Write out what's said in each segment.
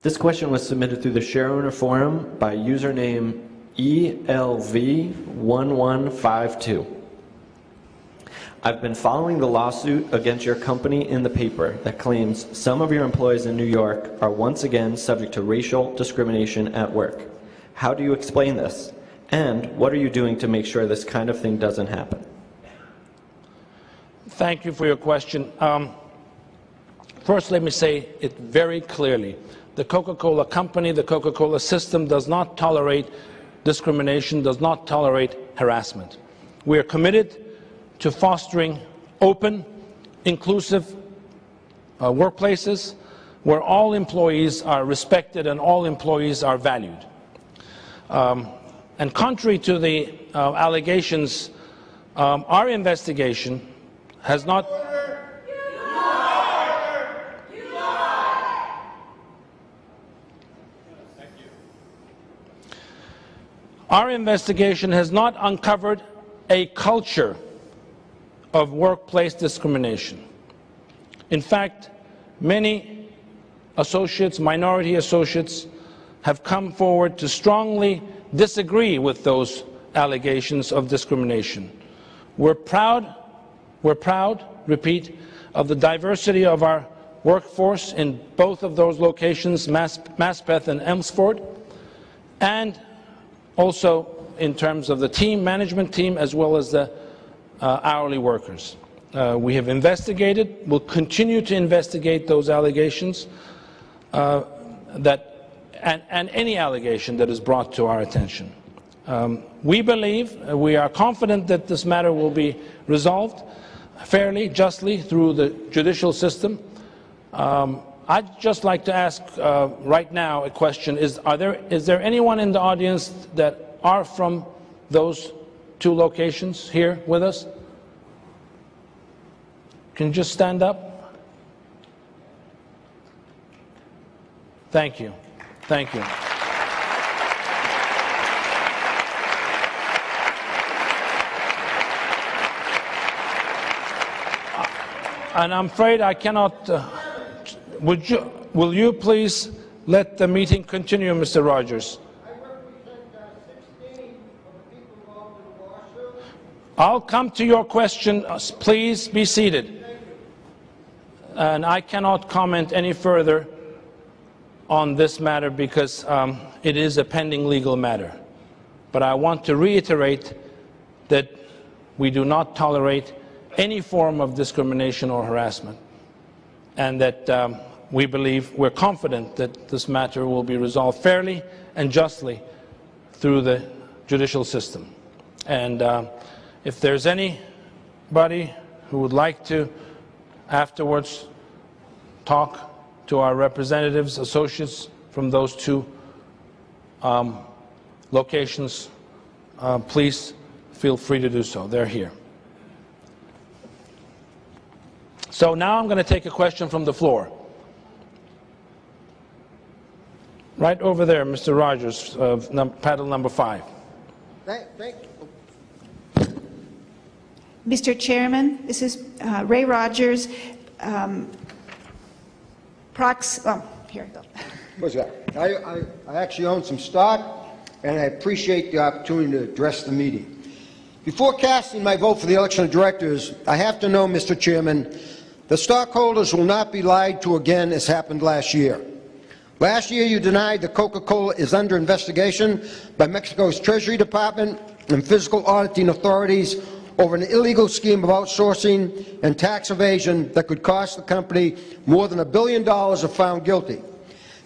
This question was submitted through the Shareowner Forum by username ELV1152. I've been following the lawsuit against your company in the paper that claims some of your employees in New York are once again subject to racial discrimination at work. How do you explain this? And what are you doing to make sure this kind of thing doesn't happen? Thank you for your question. First, let me say it very clearly. The Coca-Cola company, the Coca-Cola system does not tolerate discrimination, does not tolerate harassment. We are committed to fostering open, inclusive workplaces where all employees are respected and all employees are valued. And contrary to the allegations, our investigation has not... Our investigation has not uncovered a culture of workplace discrimination. In fact, many associates, minority associates, have come forward to strongly disagree with those allegations of discrimination. We're proud, repeat, of the diversity of our workforce in both of those locations, Maspeth and Elmsford, and also in terms of the team, management team, as well as the hourly workers. We have investigated, will continue to investigate those allegations and any allegation that is brought to our attention. We believe, we are confident that this matter will be resolved fairly, justly through the judicial system. I'd just like to ask right now a question. Is there anyone in the audience that are from those two locations here with us? Can you just stand up? Thank you. Thank you. And I'm afraid I cannot... will you please let the meeting continue, Mr. Rogers? I represent 16 of the people involved in the lawsuit. I'll come to your question. Please be seated. And I cannot comment any further on this matter because it is a pending legal matter. But I want to reiterate that we do not tolerate any form of discrimination or harassment, and that we're confident that this matter will be resolved fairly and justly through the judicial system. And if there's anybody who would like to afterwards talk to our representatives, associates from those two locations, please feel free to do so. They're here. So now I'm going to take a question from the floor. Right over there, Mr. Rogers, panel number 5. Thank you. Mr. Chairman, this is Ray Rogers. Here we go. What's that? I actually own some stock, and I appreciate the opportunity to address the meeting. Before casting my vote for the election of directors, I have to know, Mr. Chairman, the stockholders will not be lied to again as happened last year. Last year you denied that Coca-Cola is under investigation by Mexico's Treasury Department and physical auditing authorities over an illegal scheme of outsourcing and tax evasion that could cost the company more than $1 billion if found guilty.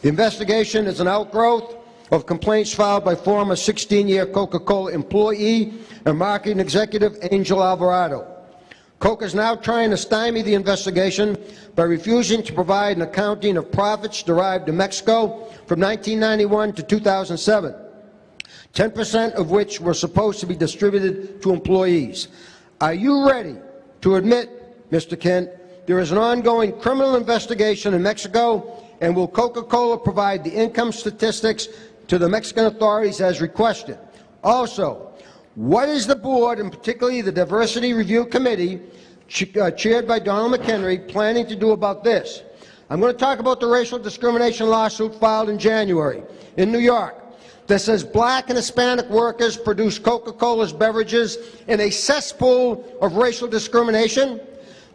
The investigation is an outgrowth of complaints filed by former 16-year Coca-Cola employee and marketing executive Angel Alvarado. Coke is now trying to stymie the investigation by refusing to provide an accounting of profits derived in Mexico from 1991 to 2007, 10% of which were supposed to be distributed to employees. Are you ready to admit, Mr. Kent, there is an ongoing criminal investigation in Mexico, and will Coca-Cola provide the income statistics to the Mexican authorities as requested? Also, what is the board, and particularly the Diversity Review Committee, chaired by Donald McHenry, planning to do about this? I'm going to talk about the racial discrimination lawsuit filed in January in New York that says black and Hispanic workers produce Coca-Cola's beverages in a cesspool of racial discrimination,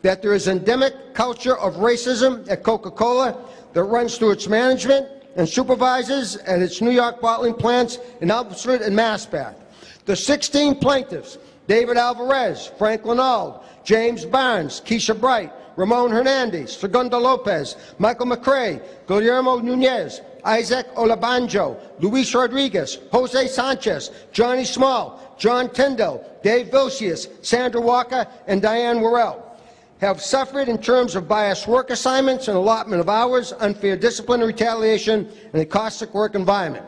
that there is an endemic culture of racism at Coca-Cola that runs through its management and supervisors at its New York bottling plants in Alfred and Masbeth. The 16 plaintiffs, David Alvarez, Frank Linald, James Barnes, Keisha Bright, Ramon Hernandez, Segundo Lopez, Michael McCrae, Guillermo Nunez, Isaac Olabanjo, Luis Rodriguez, Jose Sanchez, Johnny Small, John Tyndall, Dave Vilcius, Sandra Walker, and Diane Worrell have suffered in terms of biased work assignments and allotment of hours, unfair discipline and retaliation, and a caustic work environment.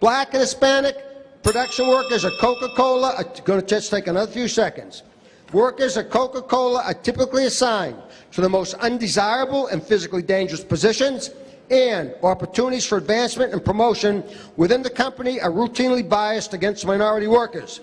Black and Hispanic production workers at Coca-Cola are going to just take another few seconds. Workers at Coca-Cola are typically assigned to the most undesirable and physically dangerous positions, and opportunities for advancement and promotion within the company are routinely biased against minority workers.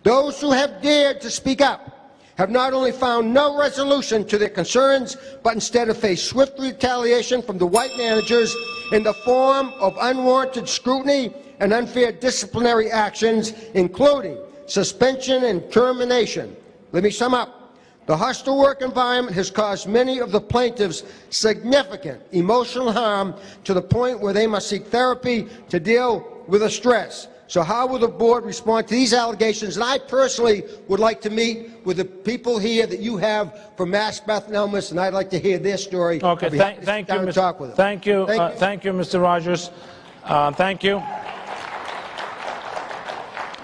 Those who have dared to speak up have not only found no resolution to their concerns, but instead have faced swift retaliation from the white managers in the form of unwarranted scrutiny and unfair disciplinary actions, including suspension and termination. Let me sum up. The hostile work environment has caused many of the plaintiffs significant emotional harm to the point where they must seek therapy to deal with the stress. So how will the board respond to these allegations? And I personally would like to meet with the people here that you have from Masbeth and Elmas, and I'd like to hear their story. Okay, thank you, thank you, Mr. Rogers. Thank you.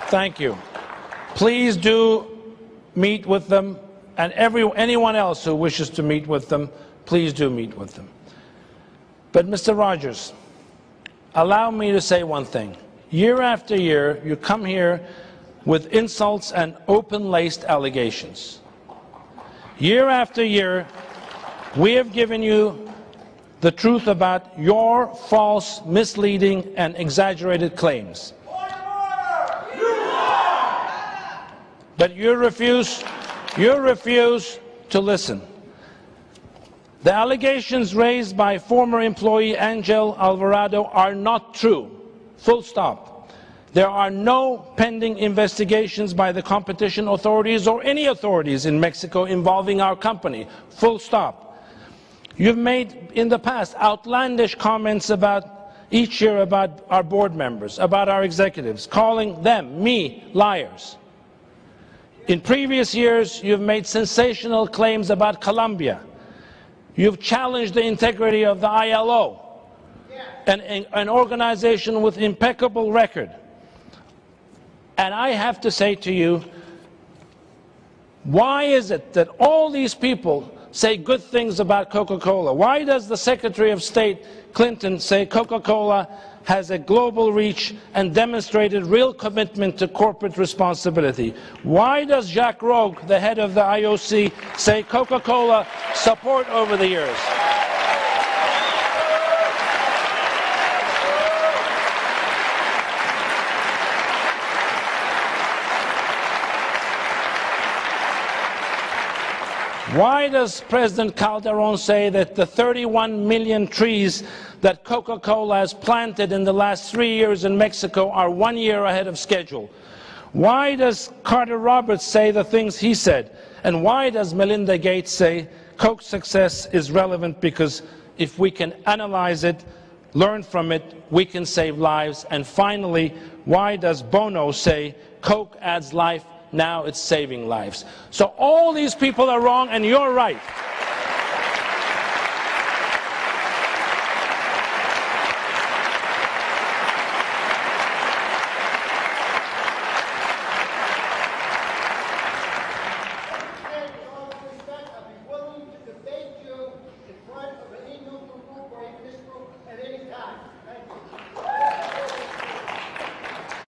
Thank you. Please do meet with them. And anyone else who wishes to meet with them, please do meet with them. But, Mr. Rogers, allow me to say one thing. Year after year, you come here with insults and open-laced allegations. Year after year, we have given you the truth about your false, misleading, and exaggerated claims. But you refuse to listen. The allegations raised by former employee Angel Alvarado are not true. Full stop. There are no pending investigations by the competition authorities or any authorities in Mexico involving our company. Full stop. You've made in the past outlandish comments about each year about our board members, about our executives, calling them, me, liars. In previous years, you've made sensational claims about Colombia. You've challenged the integrity of the ILO, an organization with impeccable record. And I have to say to you, why is it that all these people say good things about Coca-Cola? Why does the Secretary of State, Clinton, say Coca-Cola has a global reach and demonstrated real commitment to corporate responsibility? Why does Jacques Rogue, the head of the IOC, say Coca-Cola support over the years? Why does President Calderon say that the 31 million trees that Coca-Cola has planted in the last 3 years in Mexico are 1 year ahead of schedule? Why does Carter Roberts say the things he said? And why does Melinda Gates say Coke's success is relevant because if we can analyze it, learn from it, we can save lives? And finally, why does Bono say Coke adds life, now it's saving lives? So all these people are wrong and you're right.